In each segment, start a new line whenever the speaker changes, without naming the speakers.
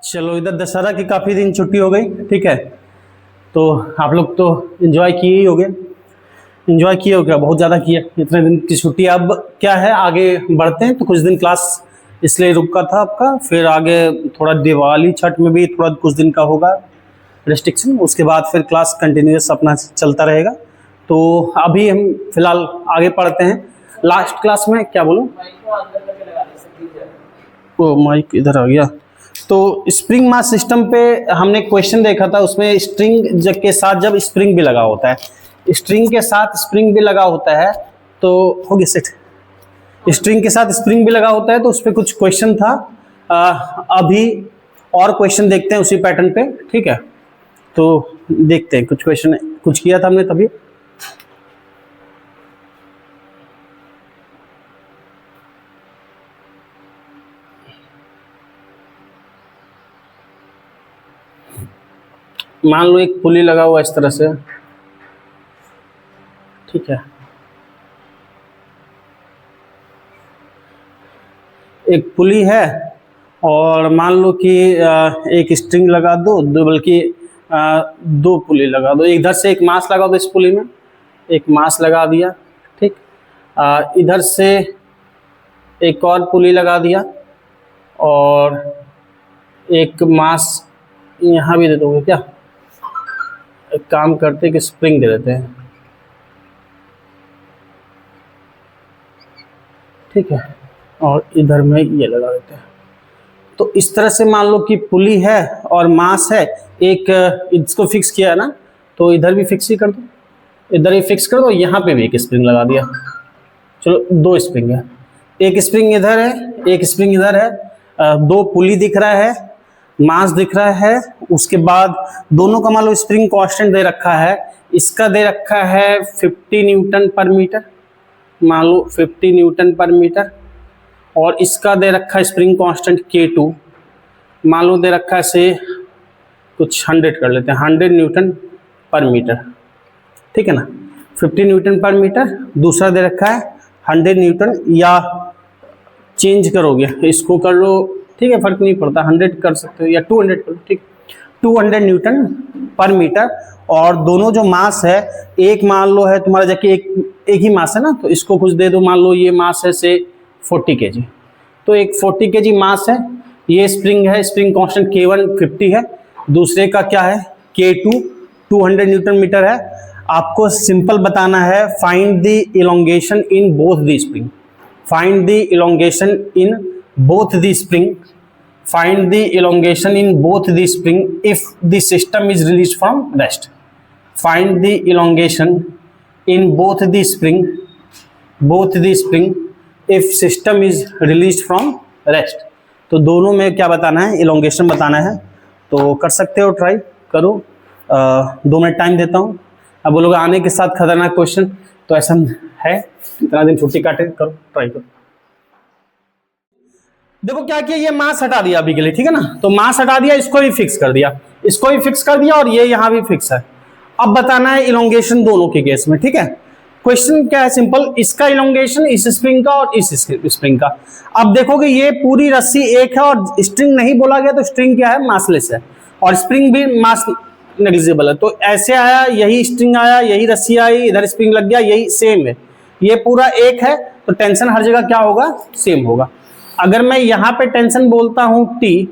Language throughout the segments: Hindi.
चलो, इधर दशहरा की काफ़ी दिन छुट्टी हो गई, ठीक है। तो आप लोग तो एंजॉय किए ही होगे, एंजॉय किए हो क्या? बहुत ज़्यादा किए इतने दिन की छुट्टी। अब क्या है, आगे बढ़ते हैं। तो कुछ दिन क्लास इसलिए रुका था आपका, फिर आगे थोड़ा दिवाली छठ में भी थोड़ा कुछ दिन का होगा रिस्ट्रिक्शन, उसके बाद फिर क्लास कंटिन्यूस अपना चलता रहेगा। तो अभी हम फिलहाल आगे पढ़ते हैं। लास्ट क्लास में क्या बोलूँ, वो माइक इधर आ गया। तो स्प्रिंग मास सिस्टम पे हमने क्वेश्चन देखा था, उसमें स्ट्रिंग के साथ जब स्प्रिंग भी लगा होता है, स्ट्रिंग के साथ स्प्रिंग भी लगा होता है, तो हो गया सेट। स्ट्रिंग के साथ स्प्रिंग भी लगा होता है, तो उस पर कुछ क्वेश्चन था। अभी और क्वेश्चन देखते हैं उसी पैटर्न पे, ठीक है। तो देखते हैं, कुछ क्वेश्चन कुछ किया था हमने तभी। मान लो एक पुली लगा हुआ इस तरह से, ठीक है। एक पुली है और मान लो कि एक स्ट्रिंग लगा दो, बल्कि दो पुली लगा दो। इधर से एक मास लगा दो, इस पुली में एक मास लगा दिया, ठीक। इधर से एक और पुली लगा दिया और एक मास यहाँ भी दे दोगे क्या? एक काम करते कि स्प्रिंग दे देते हैं, ठीक है। और इधर में ये लगा देते हैं। तो इस तरह से मान लो कि पुली है और मास है, एक इसको फिक्स किया है ना, तो इधर भी फिक्स ही कर दो, इधर ही फिक्स कर दो, यहाँ पे भी एक स्प्रिंग लगा दिया। चलो, दो स्प्रिंग है, एक स्प्रिंग इधर है, एक स्प्रिंग इधर है। दो पुली दिख रहा है, मास दिख रहा है। उसके बाद दोनों का मान लो स्प्रिंग कांस्टेंट दे रखा है। इसका दे रखा है 50 न्यूटन पर मीटर, मान लो 50 न्यूटन पर मीटर। और इसका दे रखा है स्प्रिंग कांस्टेंट K2, मान लो दे रखा है से कुछ 100 कर लेते हैं, 100 न्यूटन पर मीटर, ठीक है ना। 50 न्यूटन पर मीटर, दूसरा दे रखा है 100 न्यूटन, या चेंज करोगे इसको कर लो, ठीक है, फर्क नहीं पड़ता, 100 कर सकते हो या 200 कर लो, ठीक। 200 न्यूटन पर मीटर। और दोनों जो मास है, एक मान लो है तुम्हारा जबकि एक ही मास है ना, तो इसको कुछ दे दो, मान लो ये मास है से 40 kg, तो एक 40 kg मास है। ये स्प्रिंग है, स्प्रिंग कांस्टेंट K1 50 है, दूसरे का क्या है K2 200 न्यूटन मीटर है। आपको सिंपल बताना है, find the elongation in both the spring, find the elongation in both the spring, find the elongation in both the spring if the system is released from rest, find the elongation in both the spring if system is released from rest। तो दोनों में क्या बताना है, elongation बताना है। तो कर सकते हो, ट्राई करो। 2 मिनट टाइम देता हूँ। अब बोलोगे आने के साथ खतरनाक क्वेश्चन, तो ऐसा है, इतना दिन छुट्टी काटे, करो, ट्राई करो। देखो क्या किया, ये मास हटा दिया अभी के लिए, ठीक है ना। तो मास हटा दिया, इसको भी फिक्स कर दिया, इसको भी फिक्स कर दिया, और ये यहां भी फिक्स है। अब बताना है इलोंगेशन दोनों के केस में, ठीक है। क्वेश्चन क्या है, सिंपल, इसका इलोंगेशन इस स्प्रिंग का और इस स्प्रिंग का। अब देखोगे ये पूरी रस्सी एक है और स्ट्रिंग नहीं बोला गया, तो स्ट्रिंग क्या है, मासलेस है, और स्प्रिंग भी मास नेग्लिजिबल है। तो ऐसे आया, यही स्ट्रिंग आया, यही रस्सी आई, इधर स्प्रिंग लग गया, यही सेम है, ये पूरा एक है, तो टेंशन हर जगह क्या होगा, सेम होगा। अगर मैं यहाँ पे टेंशन बोलता हूँ T,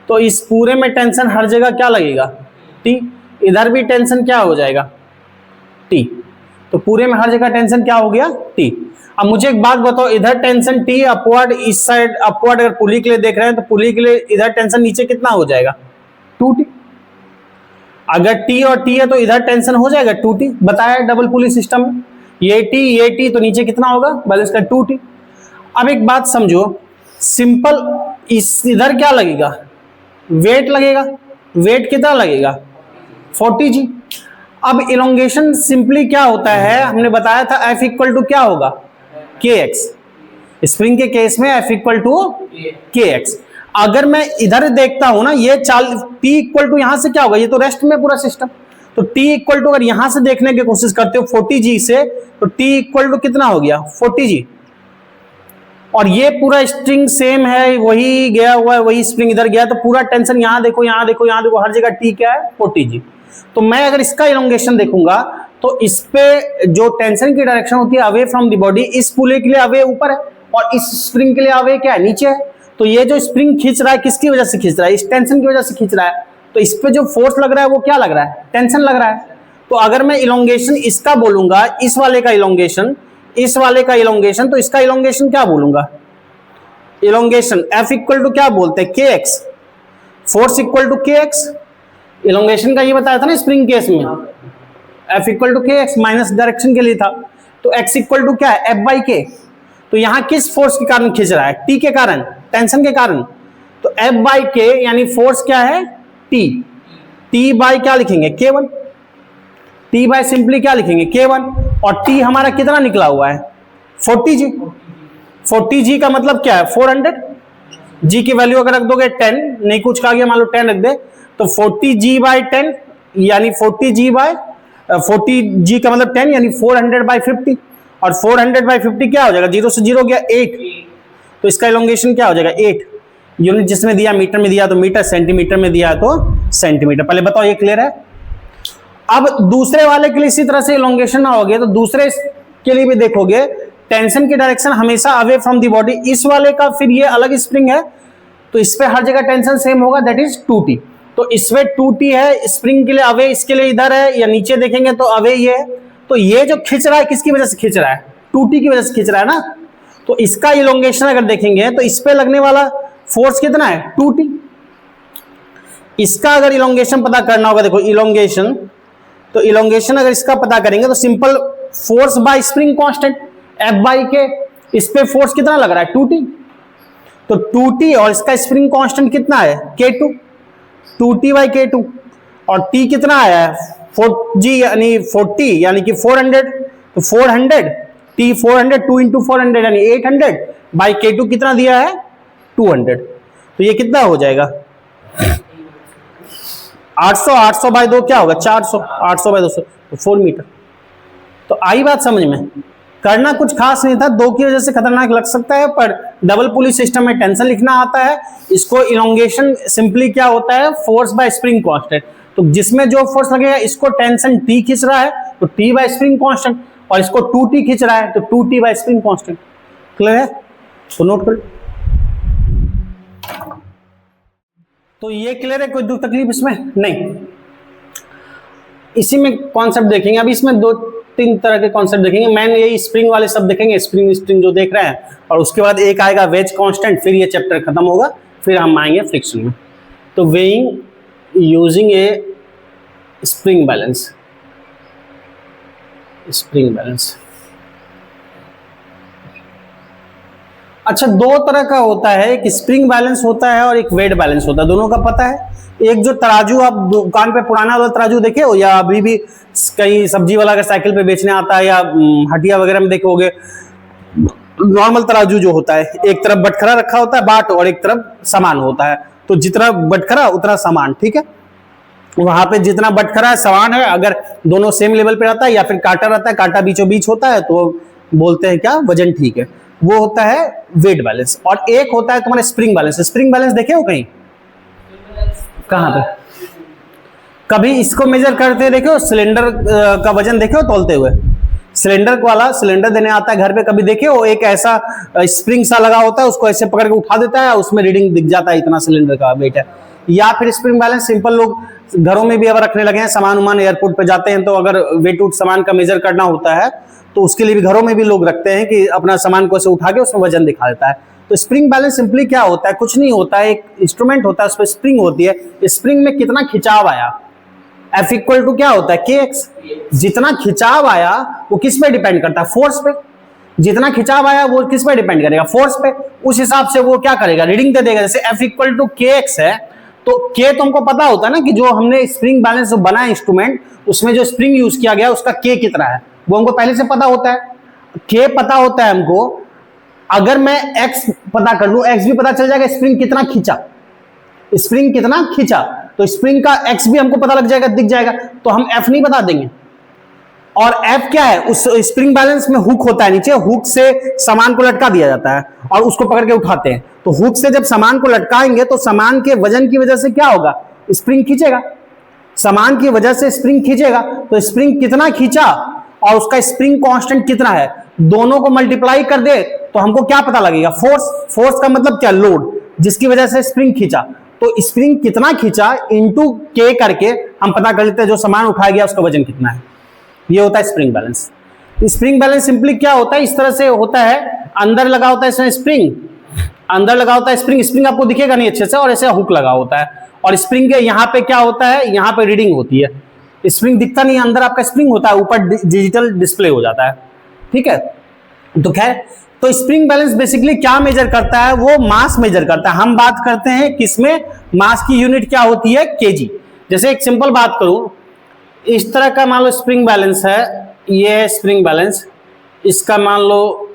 तो इस पूरे में टेंशन हर जगह क्या लगेगा, T। इधर भी टेंशन क्या हो जाएगा, T। तो पूरे में हर जगह टेंशन क्या हो गया, T। अब मुझे एक बात बताओ, इधर टेंशन T अपवर्ड, इस साइड अपवर्ड, अगर पुली के लिए देख रहे हैं तो पुली के लिए इधर टेंशन नीचे कितना हो जाएगा, 2T। अगर T और T है तो इधर टेंशन हो जाएगा 2T, बताया डबल पुली सिस्टम में, ये T तो नीचे कितना होगा, बैलेंस का 2T। अब एक बात समझो, सिंपल, इस इधर क्या लगेगा, वेट लगेगा, वेट कितना लगेगा, 40G। अब इलोंगेशन सिंपली क्या होता है, हमने बताया था F इक्वल टू क्या होगा, KX। स्प्रिंग के केस में F इक्वल टू KX। अगर मैं इधर देखता हूं ना, ये T इक्वल टू यहां से क्या होगा, ये तो रेस्ट में पूरा सिस्टम, तो T इक्वल टू अगर यहां से देखने की कोशिश करते हो 40G से, तो T इक्वल टू कितना हो गया, 40G। और ये पूरा स्प्रिंग सेम है, वही गया हुआ है, वही स्प्रिंग इधर गया, तो पूरा टेंशन यहां देखो, यहां देखो, यहां देखो, हर जगह टी क्या है 40G। तो मैं अगर इसका इलोंगेशन देखूंगा तो इस पे जो टेंशन की डायरेक्शन होती है अवे फ्रॉम द बॉडी, इस पुले के लिए अवे ऊपर है और इस स्प्रिंग के लिए अवे क्या है, नीचे है। तो ये जो स्प्रिंग खींच रहा है किसकी वजह से खींच रहा है, इस टेंशन की वजह से खींच रहा है। तो इस पे जो फोर्स लग रहा है वो क्या लग रहा है, टेंशन लग रहा है। तो अगर मैं इलोंगेशन इसका बोलूंगा, इस वाले का इलोंगेशन, इस वाले का इलोंगेशन, तो इसका इलोंगेशन क्या बोलूंगा, इलोंगेशन F इक्वल टू क्या बोलते हैं, kx, force equal to kx। Elongation का ये बताया था ना स्प्रिंग केस में, F equal to kx, minus direction के लिए था। तो x इक्वल टू क्या है, F बाई k। तो यहां किस फोर्स के कारण खींच रहा है, T के कारण, टेंशन के कारण। तो F बाई k यानी फोर्स क्या है, T। T बाई क्या लिखेंगे, K1। T बाई सिंपली क्या लिखेंगे, K1। और T हमारा कितना निकला हुआ है, 40G। 40G का मतलब क्या है, 400। G की वैल्यू अगर रख दोगे 10, नहीं कुछ कहा गया, मान लो 10 रख दे, तो 40G बाई 10 यानी 40G बाई 40G का मतलब 10 यानी 400 बाई 50। और 400 बाई 50 क्या हो जाएगा, 0 से 0 गया 8। तो इसका इलोंगेशन क्या हो जाएगा, 8। यूनिट जिसमें दिया मीटर में दिया तो मीटर, सेंटीमीटर में दिया तो सेंटीमीटर। पहले बताओ ये क्लियर है। अब दूसरे वाले के लिए इसी तरह से इलोंगेशन ना होगे तो दूसरे के लिए भी देखोगे, टेंशन की डायरेक्शन हमेशा अवे फ्रॉम द बॉडी। इस वाले का फिर ये अलग स्प्रिंग है तो इस पे हर जगह टेंशन सेम होगा, दैट इज 2T। तो इसमें 2T है, स्प्रिंग के लिए अवे, इसके लिए इधर है, या नीचे देखेंगे तो अवे ये है। तो ये जो खींच रहा है किसकी वजह से खींच रहा है, 2T की वजह से खींच रहा है ना। तो इसका इलोंगेशन अगर देखेंगे तो इस पे लगने वाला फोर्स कितना है, 2T। इसका अगर इलोंगेशन पता करना होगा, देखो इलोंगेशन, तो इलोंगेशन अगर इसका पता करेंगे तो simple force by spring constant F by के, इस पे फोर्स कितना लग रहा है, 2T। तो 2T और इसका स्प्रिंग कांस्टेंट कितना है, K2, 2T बाई K2। और T कितना आया है, 4G यानी 40 यानी कि 400। तो 400 T 400, 2 इंटू 400 यानी 800 बाई K2 कितना दिया है, 200। तो ये कितना हो जाएगा, 800, 800 बाई 2 क्या होगा, 400, 800 बाई 200 तो 4 मीटर। तो आई बात समझ में, करना कुछ खास नहीं था, 2 की वजह से खतरनाक लग सकता है, पर डबल पुली सिस्टम में टेंशन लिखना आता है। इसको इलोंगेशन सिंपली क्या होता है, फोर्स बाय स्प्रिंग कांस्टेंट। तो जिसमें जो फोर्स लगेगा, इसको टेंशन T खींच रहा है तो T बाय स्प्रिंग कांस्टेंट, और इसको 2T खींच रहा है तो 2T bye spring constant. Clear है, तो नोट कर। तो ये क्लियर है, कोई दुख तकलीफ इसमें नहीं। इसी में कॉन्सेप्ट देखेंगे, अभी इसमें 2-3 तरह के कॉन्सेप्ट देखेंगे। मैंने यही स्प्रिंग वाले सब देखेंगे, स्प्रिंग स्प्रिंग जो देख रहे हैं, और उसके बाद एक आएगा वेज कांस्टेंट, फिर ये चैप्टर खत्म होगा, फिर हम आएंगे फ्रिक्शन में। तो वेइंग यूजिंग ए स्प्रिंग बैलेंस, स्प्रिंग बैलेंस। अच्छा, 2 तरह का होता है, एक स्प्रिंग बैलेंस होता है और एक वेट बैलेंस होता है, दोनों का पता है। एक जो तराजू आप दुकान पे पुराना वाला तराजू देखे हो, या अभी भी कहीं सब्जी वाला अगर साइकिल पे बेचने आता है, या हटिया वगैरह में देखोगे, नॉर्मल तराजू जो होता है, एक तरफ बटखरा रखा होता है बाट, और एक तरफ सामान होता है। तो जितना बटखरा उतना सामान, ठीक है। वहां पे जितना बटखरा है सामान है, अगर दोनों सेम लेवल पे रहता है, या फिर कांटा रहता है, कांटा बीचों बीच होता है, तो बोलते हैं क्या, वजन ठीक है, वो होता है वेट बैलेंस। और एक होता है तुम्हारा स्प्रिंग बैलेंस। स्प्रिंग बैलेंस देखे हो कहीं, कहां पे, कभी इसको मेजर करते देखे हो, सिलेंडर का वजन देखे हो तौलते हुए, सिलेंडर वाला सिलेंडर देने आता है घर पे, कभी देखे हो, एक ऐसा स्प्रिंग सा लगा होता है, उसको ऐसे पकड़ के उठा देता है, उसमें रीडिंग दिख जाता है इतना सिलेंडर का वेट है। या फिर स्प्रिंग बैलेंस सिंपल लोग घरों में भी अब रखने लगे हैं, सामान उमान एयरपोर्ट पे जाते हैं तो अगर वेट उठ सामान का मेजर करना होता है तो उसके लिए भी घरों में भी लोग रखते हैं कि अपना सामान को ऐसे उठा के उसमें वजन दिखा देता है। तो स्प्रिंग बैलेंस सिंपली क्या होता है, कुछ नहीं होता है, एक इंस्ट्रूमेंट होता है, उस पर स्प्रिंग होती है, स्प्रिंग में कितना खिंचाव आया, F इक्वल टू क्या होता है, KX। जितना खिंचाव आया वो किस पे डिपेंड करता है, फोर्स पे। जितना खिंचाव आया वो किस पे डिपेंड करेगा, फोर्स पे। उस हिसाब से वो क्या करेगा, रीडिंग दे देगा। जैसे F इक्वल टू KX है, तो K तो हमको पता होता है ना कि जो हमने स्प्रिंग बैलेंस जो बना इंस्ट्रूमेंट, उसमें जो स्प्रिंग यूज किया गया उसका K कितना है, वो हमको पहले से पता होता है। K पता होता है हमको, अगर मैं X पता कर लूं, X भी पता चल जाएगा स्प्रिंग कितना खींचा, स्प्रिंग कितना खींचा, तो स्प्रिंग का X भी हमको पता लग जाएगा, दिख जाएगा, तो हम F नहीं बता देंगे। और F क्या है, उस स्प्रिंग बैलेंस में हुक होता है नीचे, हुक से सामान को लटका दिया जाता है और उसको पकड़ के उठाते हैं। तो हुक से जब सामान को लटकाएंगे तो सामान के वजन की वजह से क्या होगा, स्प्रिंग खींचेगा, सामान की वजह से स्प्रिंग खींचेगा। तो स्प्रिंग कितना खींचा और उसका स्प्रिंग कांस्टेंट कितना है, दोनों को मल्टीप्लाई कर दे तो हमको क्या पता लगेगा, फोर्स। फोर्स का मतलब क्या, लोड, जिसकी वजह से स्प्रिंग खींचा। तो स्प्रिंग कितना खींचा इनटू के करके हम पता कर लेते हैं जो सामान उठाया गया उसका वजन कितना है। ये होता है spring balance. Spring balance simply क्या होता है, इस तरह से होता है, अंदर लगा होता है इसमें स्प्रिंग, अंदर लगा होता है स्प्रिंग, स्प्रिंग आपको दिखेगा नहीं अच्छे से, और ऐसे हुक लगा होता है, और स्प्रिंग के यहाँ पे क्या होता है, यहाँ पे रीडिंग होती है। स्प्रिंग दिखता नहीं है, अंदर आपका स्प्रिंग होता है, ऊपर डिजिटल डिस्प्ले हो जाता है। ठीक है, तो खैर, तो स्प्रिंग बैलेंस बेसिकली क्या मेजर करता है, वो मास मेजर करता है। हम बात करते हैं किसमें, मास की यूनिट क्या होती है, केजी। जैसे एक सिंपल बात करूं, इस तरह का मान लो स्प्रिंग बैलेंस है, ये है स्प्रिंग बैलेंस, इसका मान लो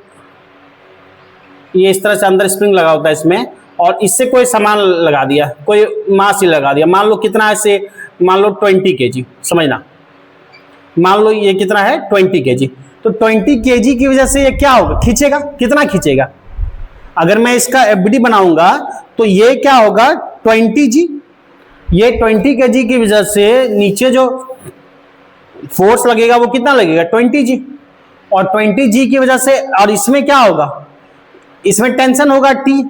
ये इस तरह से अंदर स्प्रिंग लगा होता है इसमें, और इससे कोई सामान लगा दिया, कोई मास ही लगा दिया, मान लो कितना है, से मान लो 20 kg, समझना, मान लो ये कितना है 20 kg। तो 20 kg की वजह से ये क्या होगा, खींचेगा, कितना खींचेगा। अगर मैं इसका एफबीडी बनाऊंगा तो ये क्या होगा 20G, ये 20 kg की वजह से नीचे जो फोर्स लगेगा वो कितना लगेगा 20G, और 20G की वजह से, और इसमें क्या होगा, इसमें टेंशन होगा T,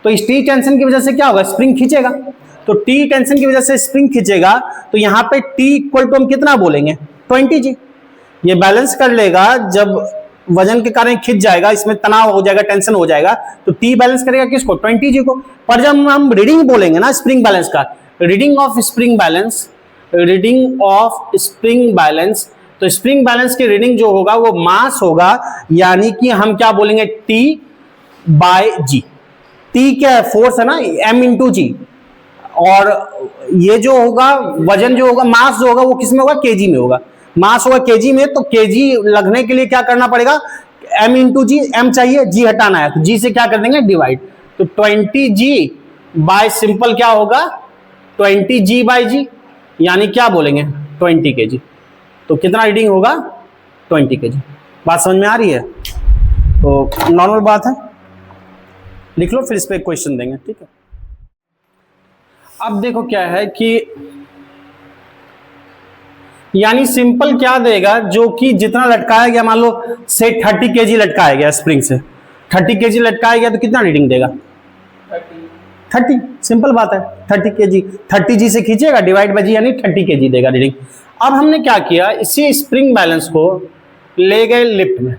तो इस T टेंशन की वजह से क्या होगा, स्प्रिंग खींचेगा। तो T टेंशन की वजह से स्प्रिंग खींचेगा, तो यहां पे T इक्वल टू हम कितना बोलेंगे 20G। ये बैलेंस कर लेगा, जब वजन के कारण खिंच जाएगा, इसमें तनाव हो जाएगा, टेंशन हो जाएगा, तो T बैलेंस करेगा किसको, 20G को। पर जब हम रीडिंग बोलेंगे ना स्प्रिंग बैलेंस का, reading of spring balance, reading of spring balance, तो स्प्रिंग बैलेंस की रीडिंग जो होगा वो मास होगा, यानी कि हम क्या बोलेंगे T बाय G। T क्या है, फोर्स है ना, M इंटू G, और ये जो होगा वजन जो होगा, मास जो होगा वो किस में होगा, केजी में होगा। मास होगा केजी में, तो केजी लगने के लिए क्या करना पड़ेगा, M इंटू जी, M चाहिए, G हटाना है, तो G से क्या कर देंगे डिवाइड, तो 20G बाय सिंपल क्या होगा 20G बाय G, यानी क्या बोलेंगे 20 kg। तो कितना रीडिंग होगा 20 kg। बात समझ में आ रही है, तो नॉर्मल बात है, लिख लो, फिर इस पे क्वेश्चन देंगे, ठीक है। अब देखो क्या है कि यानी सिंपल क्या देगा, जो कि जितना लटकाया गया, मान लो से 30 kg लटकाया गया स्प्रिंग से, 30 kg लटकाया गया, तो कितना रीडिंग देगा 30, सिंपल बात है, 30 kg, 30G से खींचेगा, डिवाइड बाय G, यानी 30 kg देगा रीडिंग। अब हमने क्या किया, इसी स्प्रिंग बैलेंस को ले गए लिफ्ट में,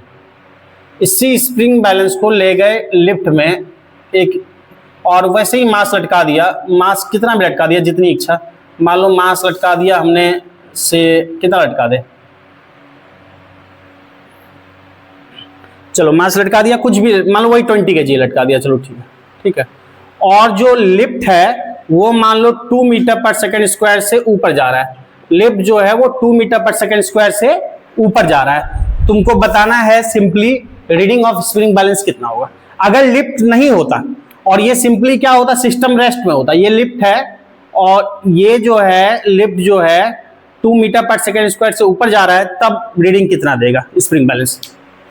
इसी स्प्रिंग बैलेंस को ले गए लिफ्ट में एक, और वैसे ही मास लटका दिया, मास कितना भी लटका दिया जितनी इच्छा, मान लो मास लटका दिया हमने से, कितना लटका दे, चलो मास लटका दिया कुछ भी, मान लो वही 20 kg लटका दिया, चलो ठीक है, ठीक है। और जो लिफ्ट है वो मान लो 2 मीटर पर सेकंड स्क्वायर से ऊपर जा रहा है, लिफ्ट जो है वो 2 मीटर पर सेकंड स्क्वायर से ऊपर जा रहा है। तुमको बताना है simply reading of spring balance कितना होगा। अगर लिफ्ट नहीं होता और ये सिंपली क्या होता, सिस्टम रेस्ट में होता, ये लिफ्ट है और ये जो है लिफ्ट जो है 2 मीटर पर सेकंड स्क्वायर से ऊपर जा रहा है, तब रीडिंग कितना देगा स्प्रिंग बैलेंस,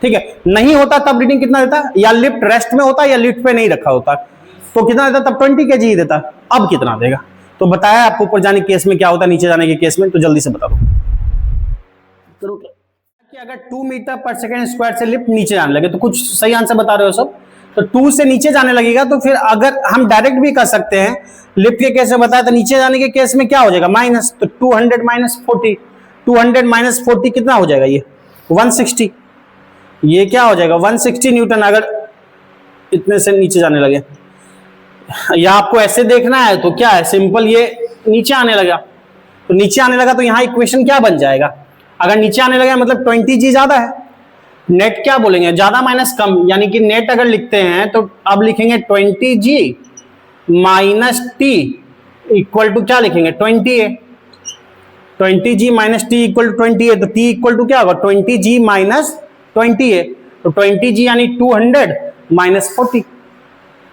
ठीक है। नहीं होता तब रीडिंग कितना देता, या लिफ्ट रेस्ट में होता या लिफ्ट पे नहीं रखा होता, तो कितना देता, तब 20 kg ही देता। अब कितना देगा, तो बताया आपको ऊपर जाने के केस में क्या होता है, नीचे जाने के केस में, तो जल्दी से बता दो कि अगर 2 मीटर पर सेकंड स्क्वायर से लिफ्ट नीचे जाने लगे, तो कुछ सही आंसर बता रहे हो सब, तो 2 से नीचे जाने लगेगा, तो फिर अगर हम डायरेक्ट भी कर सकते हैं, लिफ्ट के केस में बताया, तो नीचे जाने के केस में क्या हो जाएगा माइनस, तो 200 माइनस 40, 200 माइनस 40 कितना हो जाएगा, ये 160, ये क्या हो जाएगा 160 न्यूटन, अगर इतने से नीचे जाने लगे। या आपको ऐसे देखना है तो क्या है, सिंपल ये नीचे आने लगा, तो नीचे आने लगा तो यहाँ इक्वेशन क्या बन जाएगा, अगर नीचे आने लगा मतलब 20G ज्यादा है, नेट क्या बोलेंगे, ज्यादा माइनस कम, यानी कि नेट अगर लिखते हैं तो अब लिखेंगे 20G minus T equal to क्या लिखेंगे 20A, 20G minus T equal to 20A, तो T इक्वल टू क्या होगा 20G माइनस 20A, तो 20G यानी 200 माइनस 40,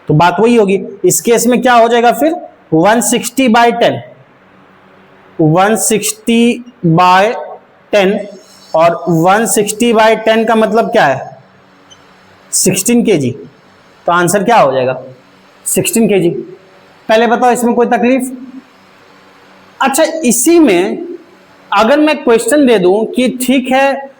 तो बात वही होगी। इस केस में क्या हो जाएगा फिर 160 बाय 10, 160 बाय 10 और 160/10 का मतलब क्या है 16 kg, तो आंसर क्या हो जाएगा 16 kg। पहले बताओ इसमें कोई तकलीफ? अच्छा, इसी में अगर मैं क्वेश्चन दे दूं कि ठीक है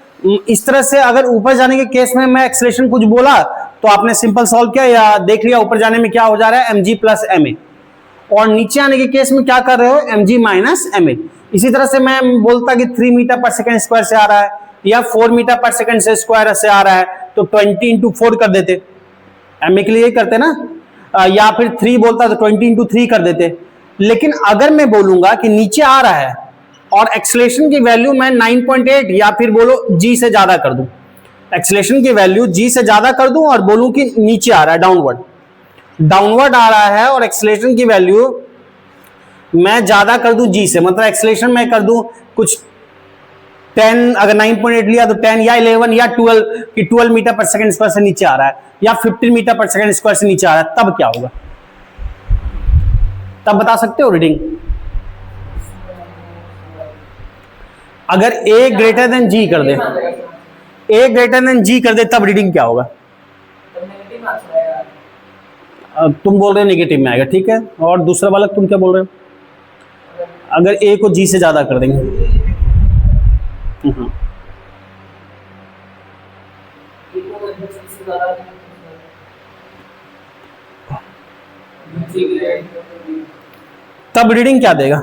इस तरह से, अगर ऊपर जाने के केस में मैं एक्सेलरेशन कुछ बोला तो आपने सिंपल सॉल्व किया या देख लिया ऊपर जाने में क्या हो जा रहा है mg प्लस ma, और नीचे आने के केस में क्या कर रहे हो mg माइनस ma। इसी तरह से मैं बोलता कि 3 मीटर पर सेकंड स्क्वायर से आ रहा है या 4 मीटर पर सेकंड से स्क्वायर से आ रहा है, तो 20 इंटू 4 कर देते, ma के लिए करते ना, या फिर 3 बोलता तो 20 इंटू 3 कर देते। लेकिन अगर मैं बोलूंगा कि नीचे आ रहा है और एक्सेलरेशन की वैल्यू मैं 9.8 या फिर बोलो g से ज्यादा कर दूं, एक्सेलरेशन की वैल्यू g से ज्यादा कर दूं और बोलूं कि नीचे आ रहा है, डाउनवर्ड आ रहा है और एक्सेलरेशन की वैल्यू मैं ज्यादा कर दूं g से, मतलब एक्सेलरेशन मैं कर दूं कुछ 10, अगर 9.8 लिया तो 10 या 11 या 12 कि 12 मीटर पर सेकंड स्क्वायर से नीचे आ रहा है या 15 मीटर पर सेकंड स्क्वायर से नीचे आ रहा है, तब क्या होगा? तब बता सकते हो रीडिंग? अगर a ग्रेटर देन g कर दे, a ग्रेटर देन g कर दे तब रीडिंग क्या होगा? तुम बोल रहे हो नेगेटिव में आएगा, ठीक है। और दूसरा बालक तुम क्या बोल रहे हो? अगर a को g से ज्यादा कर देंगे, तब रीडिंग क्या देगा?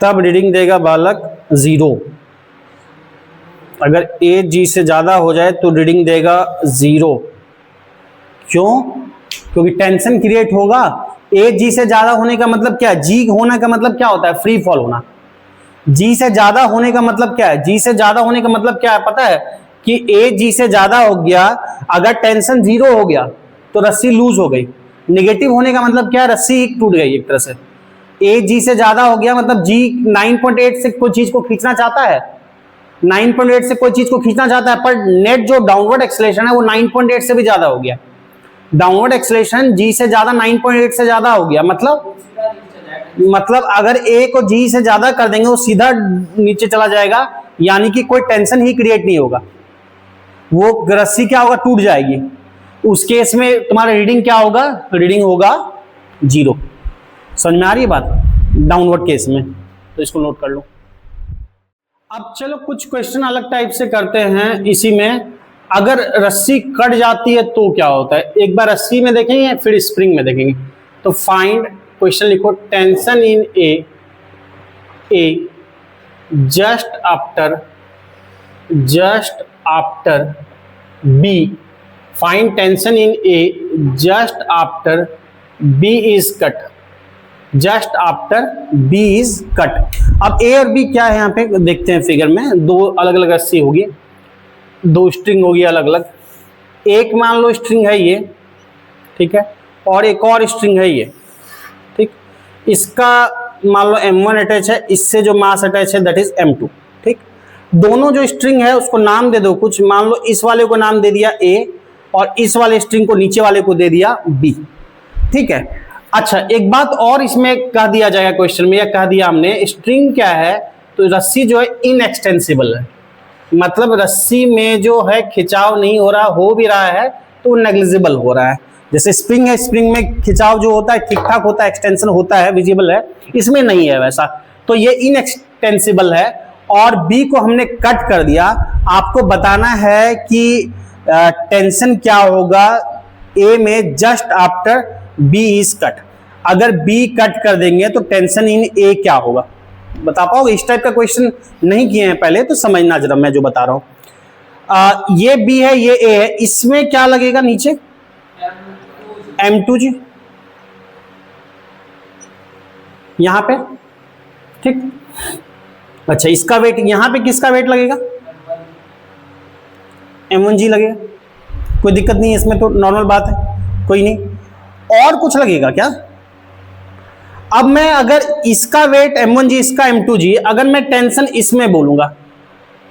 तब रीडिंग देगा बालक 0। अगर a g से ज्यादा हो जाए तो रीडिंग देगा 0। क्यों? क्योंकि टेंशन क्रिएट होगा। a g से ज्यादा होने का मतलब क्या है? g होने का मतलब क्या होता है? फ्री फॉल होना। g से ज्यादा होने का मतलब क्या है? g से ज्यादा होने का मतलब क्या है पता है? कि a g से ज्यादा हो गया, अगर टेंशन 0 हो गया तो रस्सी लूज हो गई। नेगेटिव होने का मतलब क्या है? रस्सी टूट गई एक तरह से। a g से ज्यादा हो गया मतलब g 9.8 से कोई चीज को खींचना चाहता है, 9.8 से कोई चीज को खींचना चाहता है, पर नेट जो डाउनवर्ड एक्सेलरेशन है वो 9.8 से भी ज्यादा हो गया। डाउनवर्ड एक्सेलरेशन g से ज्यादा 9.8 से ज्यादा हो गया, मतलब अगर a को g से ज्यादा कर देंगे वो सीधा नीचे चला जाएगा, यानी कि कोई टेंशन ही क्रिएट नहीं होगा, वो रस्सी क्या होगा? टूट जाएगी। उस केस में तुम्हारा रीडिंग क्या होगा? रीडिंग होगा 0। समझ में आ रही है बात? डाउनवर्ड केस में, तो इसको नोट कर लो। अब चलो कुछ क्वेश्चन अलग टाइप से करते हैं इसी में। अगर रस्सी कट जाती है तो क्या होता है? एक बार रस्सी में देखेंगे फिर स्प्रिंग में देखेंगे। तो फाइंड, क्वेश्चन लिखो, tension in A just after B, find tension in A just after B is cut, just after B is cut. अब ए और बी क्या है यहाँ पे देखते हैं फिगर में। दो अलग अलग रस्सी होगी, दो स्ट्रिंग होगी अलग अलग। एक मान लो स्ट्रिंग है ये, ठीक है, और एक और स्ट्रिंग है ये, ठीक। इसका मान लो M1 अटैच है, इससे जो मास अटैच है दैट इज M2, ठीक। दोनों जो स्ट्रिंग है उसको नाम दे दो कुछ। मान लो इस वाले को नाम दे दिया A और इस वाले स्ट्रिंग को नीचे वाले को दे दिया B, ठीक है। अच्छा, एक बात और इसमें कह दिया जाएगा क्वेश्चन में, या कह दिया हमने, स्ट्रिंग क्या है? तो रस्सी जो है इनएक्सटेंसिबल है, मतलब रस्सी में जो है खिंचाव नहीं हो रहा, हो भी रहा है तो नेग्लिजिबल हो रहा है। जैसे स्प्रिंग है, स्प्रिंग में खिंचाव जो होता है ठीक ठाक होता है, एक्सटेंशन होता है, विजिबल है, इसमें नहीं है वैसा, तो ये इनएक्सटेंसिबल है। और बी को हमने कट कर दिया। आपको बताना है कि टेंशन क्या होगा ए में just after B is cut. अगर बी कट कर देंगे तो टेंशन इन ए क्या होगा? बता पाओगे? इस टाइप का क्वेश्चन नहीं किए हैं पहले, तो समझना जरा मैं जो बता रहा हूं। ये बी है, ये ए है, इसमें क्या लगेगा नीचे? M2 जी, यहां पे, ठीक। अच्छा, इसका वेट यहां पे किसका वेट लगेगा? M1G लगेगा। कोई दिक्कत नहीं है इसमें, तो नॉर्मल बात है, कोई नहीं। और कुछ लगेगा क्या? अब मैं अगर इसका वेट M1G, इसका M2G, अगर मैं टेंशन इसमें बोलूंगा,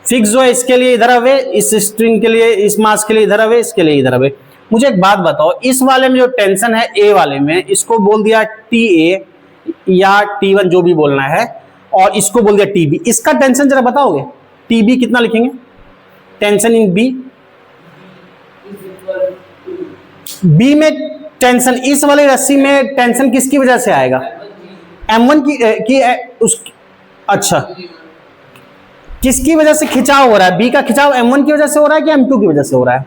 फिक्स जो है इसके लिए इधर अवे, इस स्ट्रिंग के लिए, इस मास के लिए इधर अवे, इसके लिए इधर अवे। मुझे एक बात बताओ, इस वाले में जो टेंशन है ए वाले में, इसको बोल दिया TA या T1 जो भी बोलना है, और इसको बोल दिया टीबी। इसका टेंशन जरा बताओगे, टीबी कितना लिखेंगे, टेंशन इन बी, बी में टेंशन, इस वाली रस्सी में टेंशन किसकी वजह से आएगा, M1 की उस, अच्छा किसकी वजह से खिंचाव हो रहा है, बी का खिंचाव M1 की वजह से हो रहा है कि M2 की वजह से हो रहा है,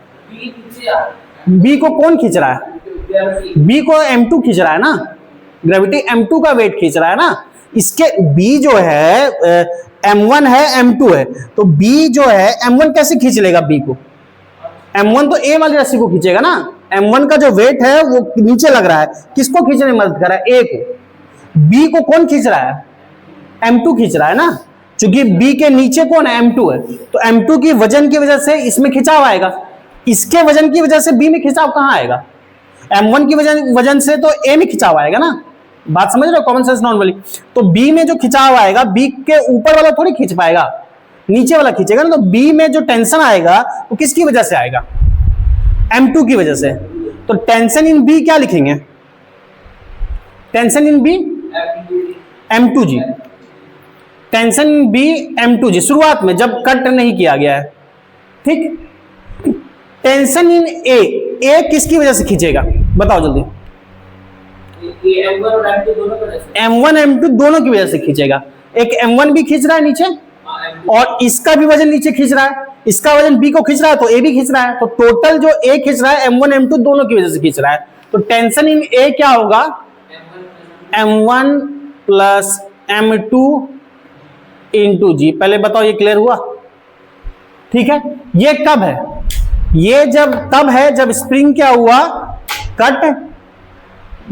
बी को कौन खींच रहा है, बी को M2 खींच रहा है ना, ग्रेविटी M2 का वेट खींच रहा है ना। इसके बी जो है M1 है M2 है, तो बी जो है M1 कैसे खींच लेगा बी को, M1 तो ए वाली रस्सी को खींचेगा ना, M1 का जो वेट है वो नीचे लग रहा है, किसको खींचने में मदद कर रहा है, ए को। बी को कौन खींच रहा है, M2 खींच रहा है ना, क्योंकि बी के नीचे कौन है, M2 है, तो M2 की वजन की वजह से इसमें खिंचाव आएगा, इसके वजन की वजह से बी में खिंचाव कहां आएगा, M1 की वजन से तो ए में खिंचाव आएगा ना, बात समझ रहे हो, कॉमन सेंस नॉन वाली। तो बी में जो खिंचाव आएगा, बी के ऊपर वाला थोड़ी खींच पाएगा, नीचे वाला खींचेगा ना, तो बी में जो टेंशन आएगा वो किसकी वजह से आएगा, M2 की वजह से। तो टेंशन इन बी क्या लिखेंगे, tension in B M2 G, tension in B M2 G, शुरुआत में जब कट नहीं किया गया है, ठीक। टेंशन इन ए किसकी वजह से खींचेगा, बताओ जल्दी, M1 M2 दोनों की वजह से खींचेगा, एक M1 भी खींच रहा है नीचे और इसका भी वजन नीचे खींच रहा है, इसका वजन बी को खींच रहा है तो ए भी खींच रहा है, तो टोटल जो ए खींच रहा है M1 M2 दोनों की वजह से खींच रहा है। तो टेंशन इन ए क्या होगा, M1 प्लस M2 इंटू जी। पहले बताओ ये क्लियर हुआ, ठीक है। ये कब है, ये जब तब है जब स्प्रिंग क्या हुआ, कट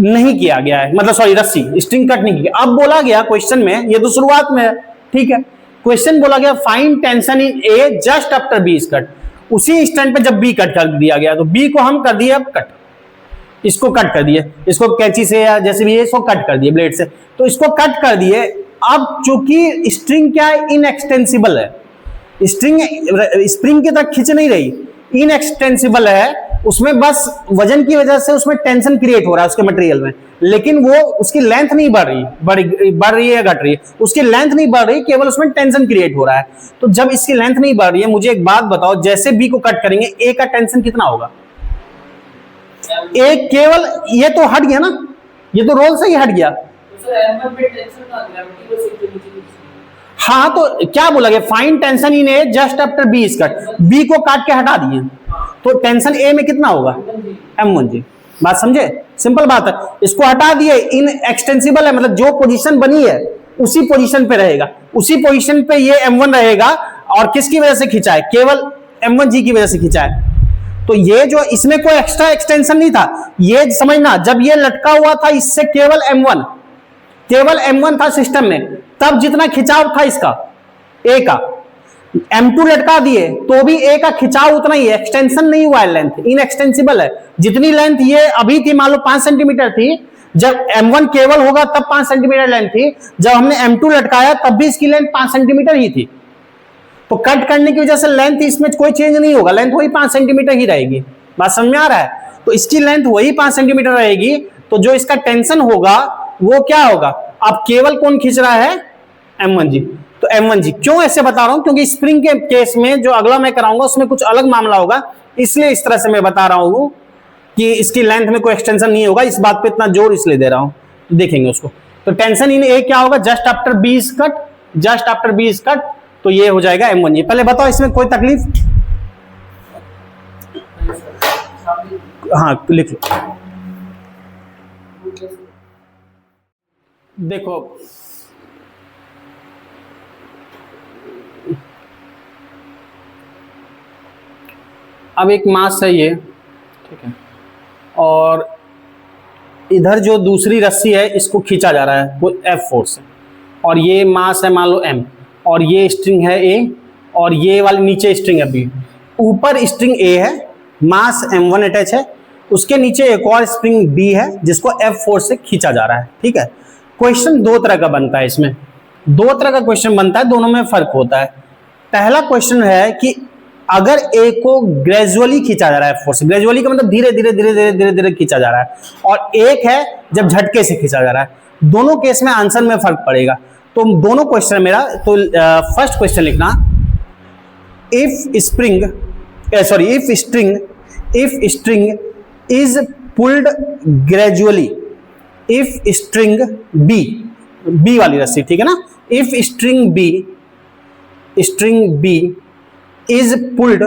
नहीं किया गया है, मतलब सॉरी रस्सी स्ट्रिंग कट नहीं किया। अब बोला गया क्वेश्चन में, ये तो शुरुआत में है, ठीक है, क्वेश्चन बोला गया find tension in A just after B is cut, उसी इंस्टेंट पे जब बी कट कर दिया गया, तो बी को हम कर दिए अब कट, इसको कट कर दिए, इसको कैंची से या जैसे भी इसको कट कर दिए ब्लेड से, तो इसको कट कर दिए। अब चूंकि स्ट्रिंग क्या है, इनएक्सटेंसिबल है, स्ट्रिंग स्प्रिंग की तरह खींच नहीं रही, इनएक्सटेंसिबल है, उसमें बस वजन की वजह से उसमें टेंशन क्रिएट हो रहा है उसके मटेरियल में, लेकिन वो उसकी लेंथ नहीं बढ़ रही, बढ़ रही है या घट रही है, उसकी लेंथ नहीं बढ़ रही, केवल उसमें टेंशन क्रिएट हो रहा है। तो जब इसकी लेंथ नहीं बढ़ रही है, मुझे एक बात बताओ, जैसे बी को कट करेंगे ए का टेंशन कितना होगा, ए केवल ये तो हट गया ना, ये तो रोल से ही हट गया। हाँ, तो क्या बोला गया, find tension in A just after B is cut, B को काट के हटा दिए, तो टेंशन ए में कितना होगा, M1 जी। बात समझे, सिंपल बात है, इसको हटा दिए, इन एक्सटेंसिबल है, मतलब जो पोजीशन बनी है उसी पोजीशन पे रहेगा, उसी पोजीशन पे ये M1 रहेगा, और किसकी वजह से खींचा है, केवल M1 जी की वजह से खींचा है। तो ये जो इसमें कोई एक्स्ट्रा एक्सटेंशन नहीं था, ये समझना, जब ये लटका हुआ था इससे केवल M1 था सिस्टम में, तब जितना खिंचाव था इसका ए का, M2 लटका दिए तो भी ए का खिंचाव उतना ही है, एक्सटेंशन नहीं हुआ है, लेंथ इनएक्सटेंसिबल है। जितनी लेंथ ये अभी थी, मान लो 5 सेंटीमीटर थी, जब M1 केवल होगा तब 5 सेंटीमीटर लेंथ थी, जब हमने M2 लटकाया तब भी इसकी लेंथ 5 सेंटीमीटर ही थी। तो कट करने की वजह से लेंथ इसमें कोई चेंज नहीं होगा, लेंथ वही 5 सेंटीमीटर ही रहेगी। बात समझ में आ रहा है, तो इसकी लेंथ वही 5 सेंटीमीटर रहेगी, तो जो इसका टेंशन होगा वो क्या होगा, अब केवल कौन खींच रहा है, M1 जी। तो M1 जी क्यों ऐसे बता रहा हूं, क्योंकि स्प्रिंग के केस में जो अगला मैं कराऊंगा उसमें कुछ अलग मामला होगा, इसलिए इस तरह से मैं बता रहा हूं कि इसकी लेंथ में कोई एक्सटेंशन नहीं होगा, इस बात पे इतना जोर इसलिए दे रहा हूं, तो देखेंगे उसको। तो टेंशन इन ए क्या होगा, just after B is cut, just after B is cut, तो ये हो जाएगा M1 जी। पहले बताओ इसमें कोई तकलीफ, हाँ लिख लो। देखो अब एक मास है ये, ठीक है, और इधर जो दूसरी रस्सी है इसको खींचा जा रहा है वो F फोर्स से, और ये मास है मान लो M, और ये स्ट्रिंग है A, और ये वाली नीचे स्ट्रिंग है B। ऊपर स्ट्रिंग A है, मास M1 अटैच है, उसके नीचे एक और स्प्रिंग B है जिसको F फोर्स से खींचा जा रहा है, ठीक है। क्वेश्चन दो तरह का बनता है, इसमें दो तरह का क्वेश्चन बनता है, दोनों में फर्क होता है। पहला क्वेश्चन है कि अगर ए को ग्रेजुअली खींचा जा रहा है फोर्स, ग्रेजुअली का मतलब धीरे धीरे धीरे धीरे धीरे धीरे खींचा जा रहा है, और एक है जब झटके से खींचा जा रहा है, दोनों केस में आंसर में फर्क पड़ेगा। तो दोनों क्वेश्चन मेरा, तो फर्स्ट क्वेश्चन लिखना, if spring is pulled gradually, if string B वाली रस्सी, ठीक है ना, if string B is pulled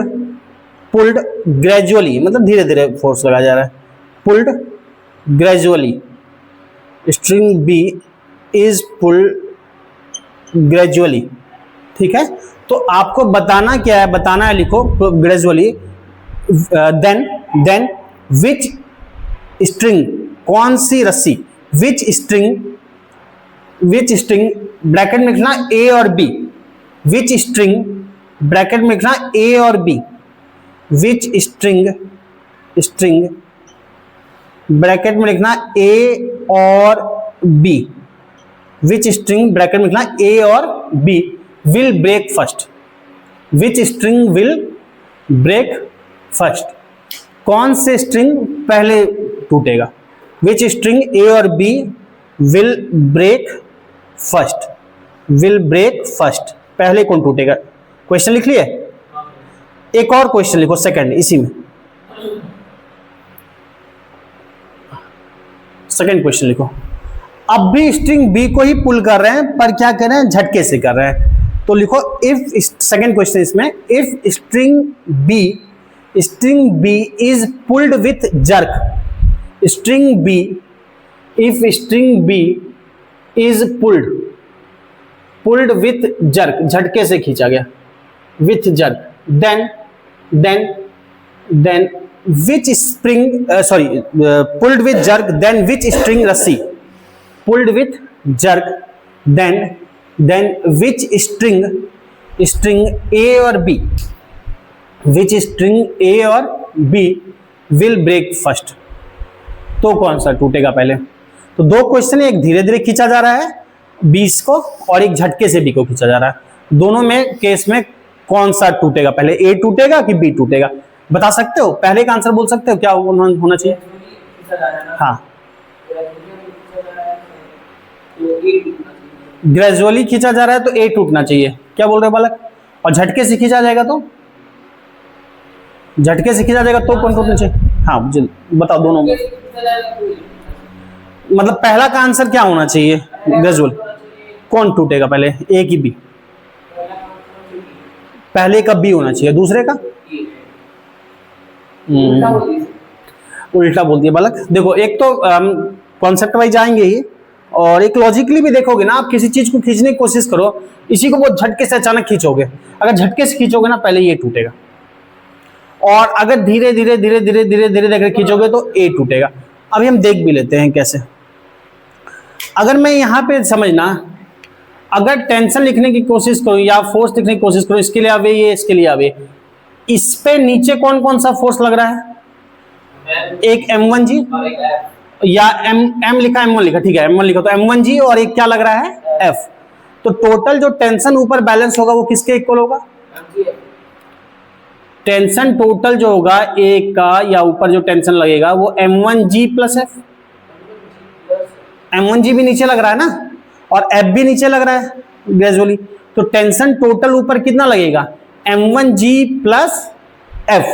gradually, मतलब धीरे धीरे फोर्स लगाया जा रहा है, pulled gradually, string B is pulled gradually, ठीक है। तो आपको बताना क्या है, बताना है, लिखो ग्रेजुअली, देन विच स्ट्रिंग, कौन सी रस्सी, विच स्ट्रिंग ब्रैकेट में लिखना ए और बी, विच स्ट्रिंग ब्रैकेट में लिखना ए और बी, विच स्ट्रिंग ब्रैकेट में लिखना ए और बी, विच स्ट्रिंग ब्रैकेट में लिखना ए और B will break first, which string will break first, कौन से स्ट्रिंग पहले टूटेगा, विच स्ट्रिंग ए और बी विल ब्रेक फर्स्ट, पहले कौन टूटेगा। क्वेश्चन लिख लिए, एक और क्वेश्चन लिखो सेकंड, इसी में सेकंड क्वेश्चन लिखो, अब भी स्ट्रिंग बी को ही पुल कर रहे हैं, पर क्या कर रहे हैं, झटके से कर रहे हैं। तो लिखो इफ, सेकंड क्वेश्चन इसमें, if string B is pulled with jerk, string B, if string B is pulled with jerk, झटके से खींचा गया, with jerk, then which spring pulled with jerk, then which string रस्सी, pulled with jerk, then which string A और B, which string A और B will break first, तो कौन सा टूटेगा पहले। तो दो क्वेश्चन है, एक धीरे धीरे खींचा जा रहा है बीस को, और एक झटके से बी को खींचा जा रहा है, दोनों में केस में कौन सा टूटेगा पहले, ए टूटेगा कि बी टूटेगा, बता सकते हो, पहले का आंसर बोल सकते हो क्या होना चाहिए। हाँ, ग्रेजुअली खींचा जा रहा है तो ए टूटना चाहिए, क्या बोल रहे हो बालक, और झटके से खींचा जाएगा तो कौन टूटना चाहिए। हाँ बताओ, दोनों में मतलब पहला का आंसर क्या होना चाहिए, ग्रेजुअल, कौन टूटेगा पहले, ए की बी, पहले का बी होना चाहिए, दूसरे का उल्टा बोल दिया बालक। देखो एक तो कॉन्सेप्ट वाइज जाएंगे ही, और एक लॉजिकली भी देखोगे ना, आप किसी चीज को खींचने की कोशिश करो, इसी को बहुत झटके से अचानक खींचोगे, अगर झटके से खींचोगे ना पहले ये टूटेगा, और अगर धीरे धीरे खींचोगे तो ए टूटेगा। अभी हम देख भी लेते हैं कैसे। अगर मैं यहाँ पे समझना, अगर टेंशन लिखने की कोशिश करूं या फोर्स लिखने की कोशिश करूं, इसके लिए आवे ये, इसके लिए आवे, इस पे नीचे कौन कौन सा फोर्स लग रहा है, एक M1G या M लिखा, M1 लिखा, ठीक है M1 लिखा, तो M1G और एक क्या लग रहा है F, तो टोटल जो टेंशन ऊपर बैलेंस होगा वो किसके इक्वल होगा, टेंशन टोटल जो होगा एक का, या ऊपर जो टेंशन लगेगा वो M1G प्लस F, M1G भी नीचे लग रहा है ना, और F भी नीचे लग रहा है ग्रेजुअली, तो टेंशन टोटल ऊपर कितना लगेगा, M1G प्लस F,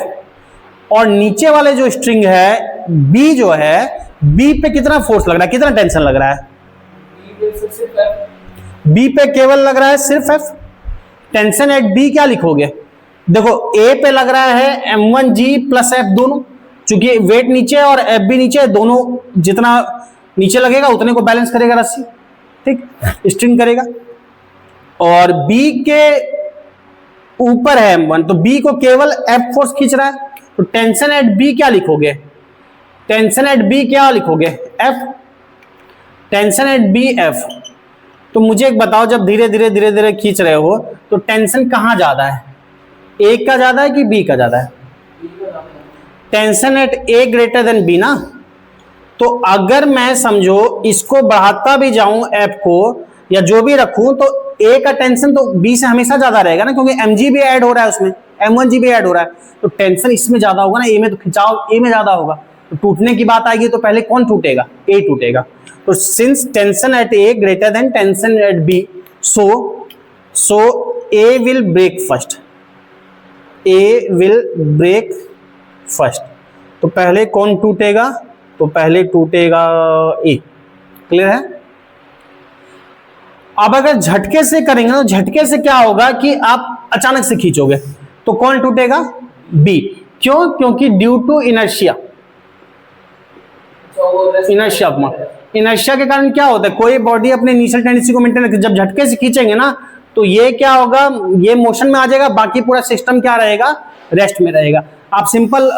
और नीचे वाले जो स्ट्रिंग है B जो है, B पे कितना फोर्स लग रहा है, कितना टेंशन लग रहा है, B पे केवल लग रहा है सिर्फ F, टेंशन एट B क्या लिखोगे, देखो A पे लग रहा है M1G प्लस F दोनों, चूंकि वेट नीचे है और F भी नीचे है, दोनों जितना नीचे लगेगा उतने को बैलेंस करेगा रस्सी, ठीक, स्ट्रिंग करेगा, और B के ऊपर है M1, तो B को केवल F फोर्स खींच रहा है, तो टेंशन एट B क्या लिखोगे, टेंशन एट B क्या लिखोगे F, tension at B F। तो मुझे एक बताओ, जब धीरे धीरे खींच रहे हो तो टेंशन कहां ज्यादा है, A का ज्यादा है कि B का ज्यादा है, tension at A greater then B ना, तो अगर मैं समझो इसको बढ़ाता भी जाऊं F को, या जो भी रखूं, तो A का टेंशन तो B से हमेशा ज्यादा रहेगा ना, क्योंकि Mg भी ऐड हो रहा है उसमें, M1G भी ऐड हो रहा है, तो टेंशन इसमें ज्यादा होगा ना, A में, तो खिंचाव A में ज्यादा होगा, तो टूटने की बात आएगी तो पहले कौन टूटेगा, A टूटेगा। तो since tension at A greater than tension at B, so A will break first, A will break first. तो पहले कौन टूटेगा? तो पहले टूटेगा ए। क्लियर है? अब अगर झटके से करेंगे तो झटके से क्या होगा कि आप अचानक से खींचोगे तो कौन टूटेगा? बी। क्यों? क्योंकि ड्यू टू इनर्शिया, इनर्शिया के कारण क्या होता है, कोई बॉडी अपने इनिशियल टेंडेंसी को मेंटेन रखे, जब झटके से खींचेंगे ना तो ये क्या होगा, ये मोशन में आ जाएगा, बाकी पूरा सिस्टम क्या रहेगा? रेस्ट में रहेगा। आप सिंपल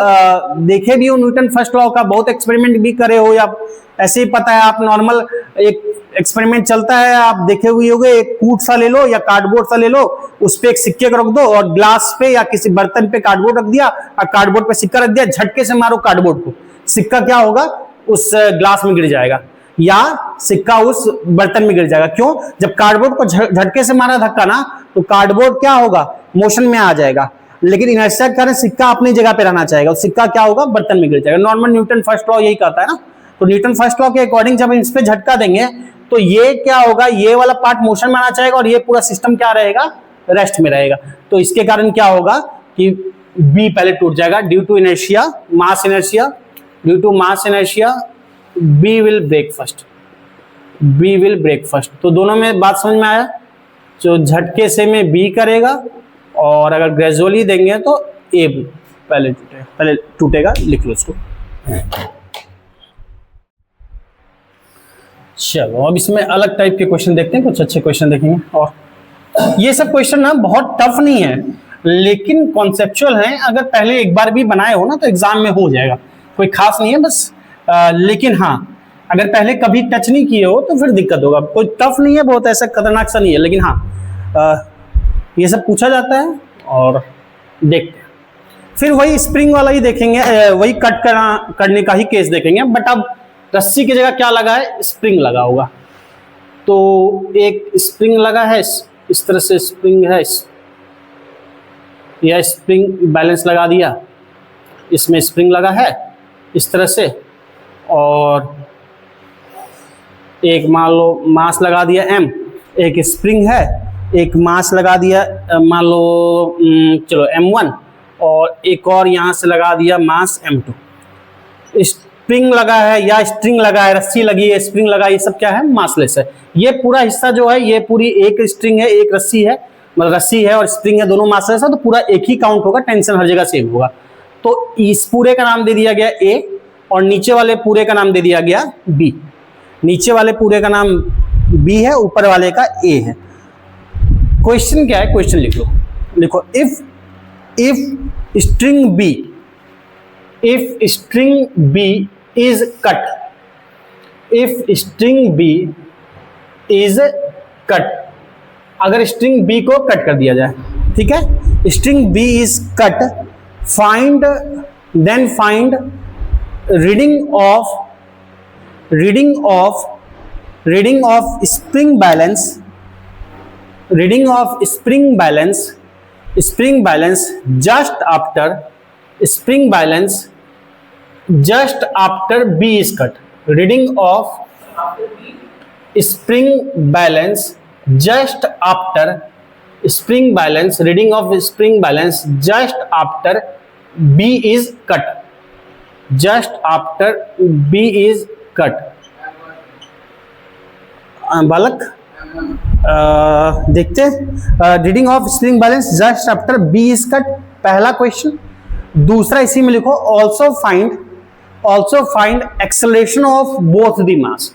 देखे भी हो न्यूटन फर्स्ट लॉ का, बहुत एक्सपेरिमेंट भी करे हो, या ऐसे ही पता है, आप नॉर्मल एक एक्सपेरिमेंट चलता है, आप देखे हुए होंगे, एक कूट सा ले लो या कार्डबोर्ड सा ले लो, उस पे एक सिक्के को रख दो और ग्लास पे या किसी बर्तन पे कार्डबोर्ड रख दिया और कार्डबोर्ड पे सिक्का रख दिया, झटके से मारो कार्डबोर्ड को, सिक्का क्या होगा? उस ग्लास में गिर जाएगा या सिक्का उस बर्तन में गिर जाएगा। क्यों? जब कार्डबोर्ड को झटके से मारा धक्का ना तो कार्डबोर्ड क्या होगा? मोशन में आ जाएगा, लेकिन इनर्शिया के कारण सिक्का अपनी जगह पे रहना चाहेगा, सिक्का क्या होगा? बर्तन में गिर जाएगा। नॉर्मल न्यूटन फर्स्ट लॉ यही कहता है ना। तो न्यूटन फर्स्ट लॉ के अकॉर्डिंग जब इस पे झटका देंगे तो ये क्या होगा? ये वाला पार्ट मोशन में आना चाहेगा और ये पूरा सिस्टम क्या रहेगा? रेस्ट में रहेगा। तो इसके कारण क्या होगा कि बी पहले टूट जाएगा, due to inertia, mass inertia, due to mass inertia B will break first, B will break first. तो दोनों में बात समझ में आया? जो झटके से में बी करेगा और अगर ग्रेजुअली देंगे तो ए पहले टूटेगा। लिख लो इसको। चलो अब इसमें अलग टाइप के क्वेश्चन देखते हैं, कुछ अच्छे क्वेश्चन देखेंगे। और ये सब क्वेश्चन ना बहुत टफ नहीं है, लेकिन कॉन्सेप्चुअल है। अगर पहले एक बार भी बनाए हो ना तो एग्जाम में हो जाएगा, कोई खास नहीं है बस। लेकिन हाँ, अगर पहले कभी टच नहीं किए हो तो फिर दिक्कत होगा। कोई टफ नहीं है, बहुत ऐसा खतरनाक सा नहीं है, लेकिन हाँ ये सब पूछा जाता है। और देखते हैं फिर वही स्प्रिंग वाला ही देखेंगे, वही कट करने का ही केस देखेंगे। बट अब रस्सी की जगह क्या लगा है? स्प्रिंग लगा होगा। तो एक स्प्रिंग लगा है, इस तरह से स्प्रिंग है, यह स्प्रिंग बैलेंस लगा दिया, इसमें स्प्रिंग लगा है इस तरह से, और एक मान लो मास लगा दिया m, एक स्प्रिंग है, एक मास लगा दिया मान लो चलो m1, और एक और यहाँ से लगा दिया मास m2। स्प्रिंग लगा है या स्ट्रिंग लगा है, रस्सी लगी है, स्प्रिंग लगा, ये सब क्या है? मासलेस है। ये पूरा हिस्सा जो है, ये पूरी एक स्ट्रिंग है, एक रस्सी है, मतलब रस्सी है और स्प्रिंग है, दोनों मासलेस है, तो पूरा एक ही काउंट होगा, टेंशन हर जगह सेम होगा। तो इस पूरे का नाम दे दिया गया A और नीचे वाले पूरे का नाम दे दिया गया B। नीचे वाले पूरे का नाम B है, ऊपर वाले का A है। क्वेश्चन क्या है? क्वेश्चन लिख लो, लिखो if string B is cut, if string B is cut, अगर स्ट्रिंग B को कट कर दिया जाए, ठीक है, string B is cut, find reading of spring balance just after B is cut, reading of spring balance just after reading of spring balance just after B is cut, just after B is cut। बालक देखते हैं, reading of spring balance just after B is cut, पहला क्वेश्चन। दूसरा इसी में लिखो also find acceleration of both the mass,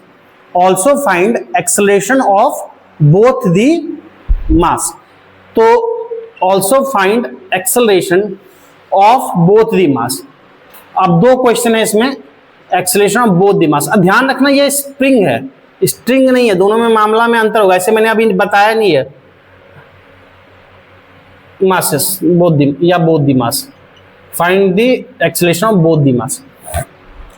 also find acceleration of both the mass. तो also find acceleration of both the mass. अब दो क्वेश्चन है इसमें, acceleration of both the mass. अब ध्यान रखना ये स्प्रिंग है, स्ट्रिंग नहीं है, दोनों में मामला में अंतर होगा, ऐसे मैंने अभी बताया नहीं है। Masses both the mass, find the acceleration of both the मास।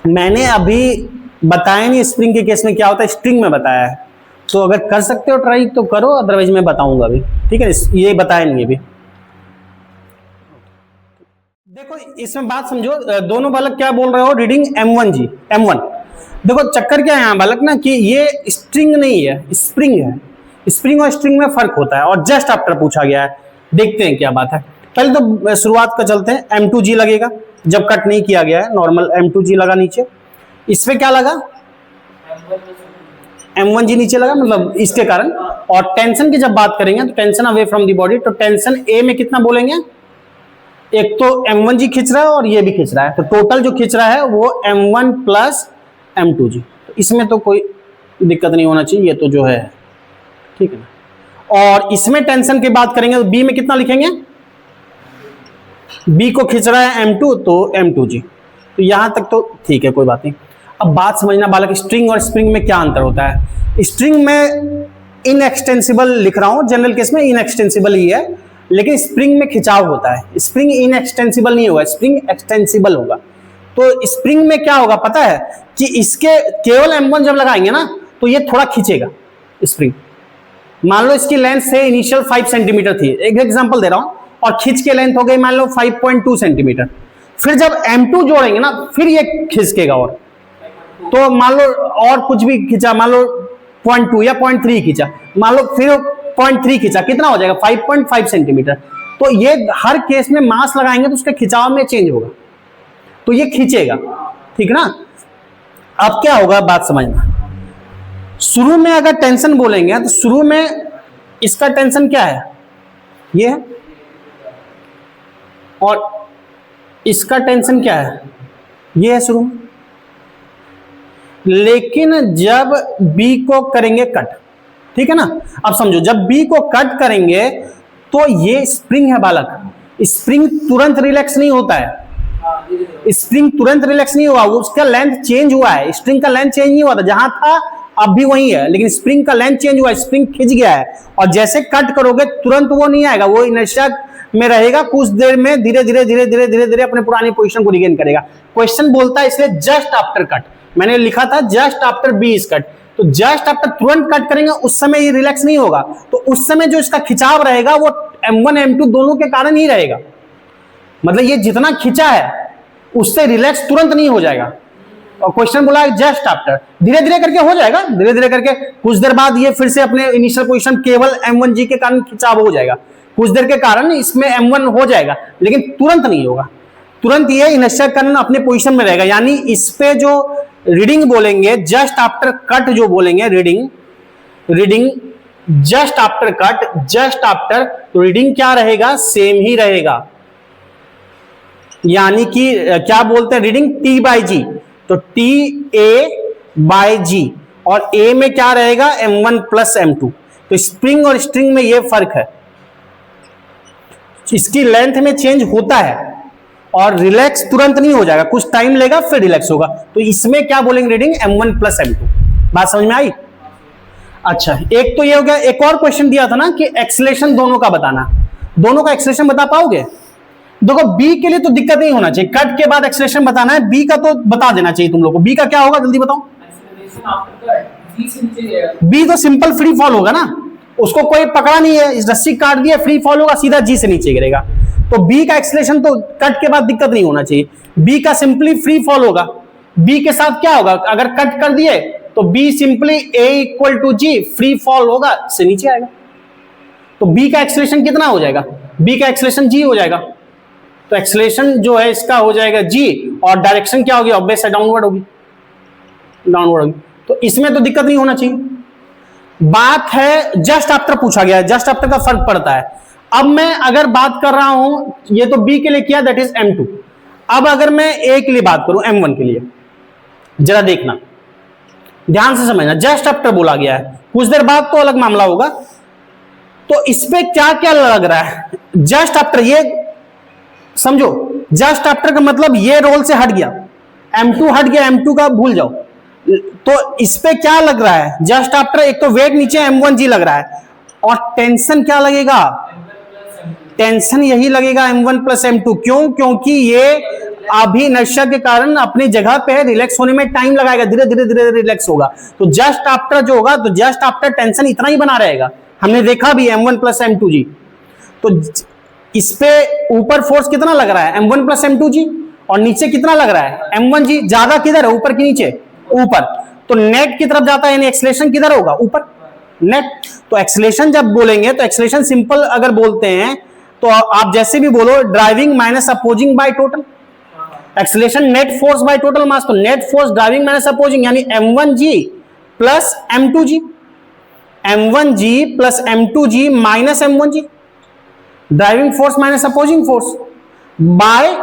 मैंने अभी बताया नहीं स्प्रिंग के केस में क्या होता है, स्ट्रिंग में बताया है। तो अगर कर सकते हो ट्राई तो करो, अदरवाइज मैं बताऊंगा अभी, ठीक है। ये बताया नहीं अभी। देखो इसमें बात समझो, दोनों बालक क्या बोल रहे हो, रीडिंग M1 जी, M1। देखो चक्कर क्या है यहाँ बालक ना, कि ये स्ट्रिंग नहीं है, स्प्रिंग है। स्प्रिंग और स्ट्रिंग में फर्क होता है और जस्ट आफ्टर पूछा गया है। देखते हैं क्या बात है। पहले तो शुरुआत का चलते हैं। M2G लगेगा जब कट नहीं किया गया है, नॉर्मल M2G लगा नीचे। इसमें क्या लगा? M1G नीचे लगा, मतलब इसके कारण। और टेंशन की जब बात करेंगे तो tension away from the body, तो टेंशन A में कितना बोलेंगे? एक तो M1G खींच रहा है और ये भी खींच रहा है, तो टोटल जो खींच रहा है वो M1 प्लस M2G। तो इसमें तो कोई दिक्कत नहीं होना चाहिए, ये तो जो है ठीक है ना। और इसमें टेंशन की बात करेंगे तो B में कितना लिखेंगे? B को खींच रहा है M2, तो M2G। तो यहां तक तो ठीक है, कोई बात नहीं। अब बात समझना बालक, स्ट्रिंग और स्प्रिंग में क्या अंतर होता है। स्ट्रिंग में इनएक्सटेंसिबल लिख रहा हूं, जनरल केस में इनएक्सटेंसिबल ही है, लेकिन स्प्रिंग में खिंचाव होता है। स्प्रिंग इनएक्सटेंसिबल नहीं होगा, स्प्रिंग एक्सटेंसिबल होगा। तो स्प्रिंग में क्या होगा पता है कि इसके केवल M1 जब लगाएंगे ना तो ये थोड़ा खींचेगा स्प्रिंग। मान लो इसकी लेंथ से इनिशियल 5 सेंटीमीटर थी, एक एग्जांपल दे रहा हूं, और खींच के लेंथ हो गई मान लो 5.2 सेंटीमीटर। फिर जब M2 जोड़ेंगे ना फिर ये खिंचकेगा, और तो मान लो और कुछ भी खींचा, मान लो 0.2 या 0.3 खींचा, मान लो फिर 0.3 खींचा, कितना हो जाएगा? 5.5 सेंटीमीटर। तो ये हर केस में मास लगाएंगे तो उसके खिंचाव में चेंज होगा, तो ये खींचेगा, ठीक ना। अब क्या होगा बात समझना। शुरू में अगर टेंशन बोलेंगे तो शुरू में इसका टेंशन क्या है? ये है, और इसका टेंशन क्या है? ये है शुरू में। लेकिन जब B को करेंगे कट, ठीक है ना। अब समझो, जब B को कट करेंगे तो ये स्प्रिंग है बालक, स्प्रिंग तुरंत रिलैक्स नहीं होता है। स्प्रिंग तुरंत रिलैक्स नहीं हुआ, उसका लेंथ चेंज हुआ है। स्प्रिंग का लेंथ चेंज नहीं हुआ था, जहां था अब भी वही है, लेकिन स्प्रिंग का लेंथ चेंज हुआ है, स्प्रिंग खिंच गया है। और जैसे कट करोगे तुरंत वो नहीं आएगा, वो इनर्शिया में रहेगा, कुछ देर में धीरे धीरे धीरे धीरे धीरे धीरे अपने पुरानी पोजीशन को रिगेन करेगा। क्वेश्चन बोलता है इसलिए जस्ट आफ्टर कट, मैंने लिखा था just after B is cut, तो जस्ट आफ्टर तुरंत कट करेंगे उस समय ये रिलैक्स नहीं होगा, तो उस समय जो इसका खिंचाव रहेगा वो M1 M2 दोनों के कारण ही रहेगा। मतलब ये जितना खिंचा है उससे रिलैक्स तुरंत नहीं हो जाएगा। और क्वेश्चन बोला है जस्ट आफ्टर, धीरे धीरे करके हो जाएगा, धीरे धीरे करके कुछ देर बाद ये फिर से अपने इनिशियल पोजीशन केवल M1G के कारण खिंचाव हो जाएगा, कुछ देर के कारण इसमें M1 हो जाएगा, लेकिन तुरंत नहीं होगा। तुरंत ये इनर्शिया कारण अपने पोजीशन में रहेगा। यानी इस पे जो रीडिंग बोलेंगे जस्ट आफ्टर कट, जो बोलेंगे reading just after cut, just after, तो रीडिंग क्या रहेगा? सेम ही रहेगा। यानी कि क्या बोलते हैं रीडिंग T/G, तो TA/G, और A में क्या रहेगा? M1 plus M2। तो स्प्रिंग और स्ट्रिंग में ये फर्क है, इसकी लेंथ में चेंज होता है और रिलैक्स तुरंत नहीं हो जाएगा, कुछ टाइम लेगा फिर रिलैक्स होगा। तो इसमें क्या बोलेंगे? Reading M1 plus M2। बात समझ में आई? अच्छा, एक तो ये हो गया। एक और क्वेश्चन दिया था ना कि एक्सेलरेशन दोनों का बताना, दोनों का एक्सेलरेशन बता पाओगे? देखो B के लिए तो दिक्कत नहीं होना चाहिए, कट के बाद एक्सेलरेशन बताना है, B का तो बता देना चाहिए तुम लोग को। B का क्या होगा जल्दी बताओ? B तो सिंपल फ्री फॉल होगा ना, उसको कोई पकड़ा नहीं है, इस रस्सी काट दिया, फ्री फॉल होगा, सीधा G से नीचे गिरेगा। तो B का एक्सेलरेशन तो कट के बाद दिक्कत नहीं होना चाहिए, B का सिंपली फ्री फॉल होगा। B के साथ क्या होगा? अगर कट कर दिए तो B simply A equal to G, free fall होगा, से नीचे आएगा। तो B का एक्सेलरेशन कितना हो जाएगा? B का एक्सेलरेशन G हो जाएगा। तो एक्सेलरेशन जो है इसका हो जाएगा G, और डायरेक्शन क्या होगी? ऑब्वियस है डाउनवर्ड होगी, डाउनवर्ड होगी। तो इसमें तो दिक्कत नहीं होना चाहिए। बात है जस्ट आफ्टर पूछा गया है, जस्ट आफ्टर का फर्क पड़ता है। अब मैं अगर बात कर रहा हूं, ये तो B के लिए किया, दैट इज M2। अब अगर मैं A के लिए बात करूं, M1 के लिए, जरा देखना ध्यान से समझना। जस्ट आफ्टर बोला गया है, कुछ देर बाद तो अलग मामला होगा। तो इस पे क्या क्या लग रहा है? जस्ट आफ्टर, ये समझो, जस्ट आफ्टर का मतलब ये रोल से हट गया, M2 हट गया, M2 का भूल जाओ। तो इस पे क्या लग रहा है? जस्ट आफ्टर एक तो वेट नीचे M1G लग रहा है, और टेंशन क्या लगेगा? टेंशन यही लगेगा M1 प्लस M2। क्यों? क्योंकि ये अभी इनर्शिया के कारण अपनी जगह पे है, रिलैक्स होने में टाइम लगाएगा, धीरे धीरे धीरे रिलैक्स होगा। तो जस्ट आफ्टर जो होगा, तो जस्ट आफ्टर टेंशन इतना ही बना रहेगा, हमने देखा भी M1 प्लस M2G। तो इस पे ऊपर फोर्स कितना लग रहा है? M1 प्लस M2G, और नीचे कितना लग रहा है? M1G। ज्यादा किधर है, ऊपर की नीचे? ऊपर। तो नेट की तरफ जाता है, यानी एक्सेलरेशन किधर होगा? ऊपर। नेट। तो एक्सेलरेशन जब बोलेंगे तो एक्सेलरेशन सिंपल अगर बोलते हैं तो आप जैसे भी बोलो driving minus opposing by total, acceleration net force by total mass, तो net force driving minus opposing यानी m1g plus m2g, m1g plus m2g minus m1g, driving force minus opposing force by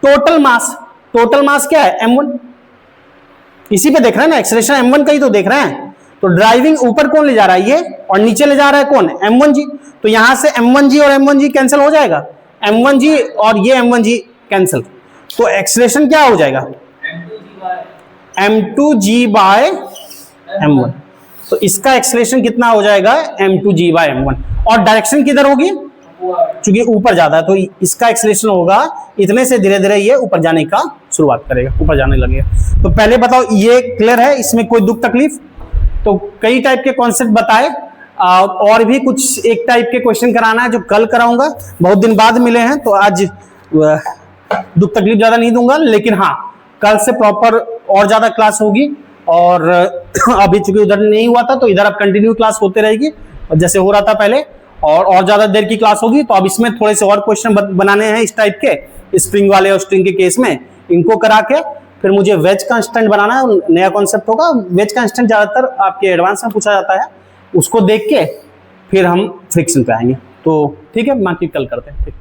total mass. Total mass क्या है m1, इसी पे देख रहे हैं ना, एक्सेलरेशन m1 का ही तो देख रहे हैं। तो ड्राइविंग ऊपर कौन ले जा रहा है ये, और नीचे ले जा रहा है कौन, m1g। तो यहां से m1g और m1g कैंसिल हो जाएगा, m1g और ये m1g कैंसिल। तो एक्सेलरेशन क्या हो जाएगा, m2g बाय m1। तो इसका एक्सेलरेशन कितना हो जाएगा, m2g बाय m1। और डायरेक्शन किधर होगी, चूंकि ऊपर जाता है तो इसका एक्सेलरेशन होगा इतने से धीरे धीरे ये ऊपर जाने का शुरुआत करेगा, ऊपर जाने लगेगा। तो पहले बताओ ये क्लियर है, इसमें कोई दुख तकलीफ। तो कई टाइप के कॉन्सेप्ट बताए, और भी कुछ एक टाइप के क्वेश्चन कराना है जो कल कराऊंगा, बहुत दिन बाद मिले हैं तो आज दुख तकलीफ ज्यादा नहीं दूंगा, लेकिन हाँ कल से प्रॉपर और ज्यादा क्लास होगी। और अभी चूंकि उधर नहीं हुआ था तो इधर अब कंटिन्यू क्लास होते रहेगी जैसे हो रहा था पहले, और ज्यादा देर की क्लास होगी। तो अब इसमें थोड़े से और क्वेश्चन बनाने हैं इस टाइप के, स्प्रिंग वाले और स्ट्रिंग के केस में, इनको करा के फिर मुझे वेज कांस्टेंट बनाना है, नया कॉन्सेप्ट होगा। वेज कांस्टेंट ज्यादातर आपके एडवांस में पूछा जाता है, उसको देख के फिर हम फ्रिक्शन पे आएंगे। तो ठीक है, बाकी कल करते हैं।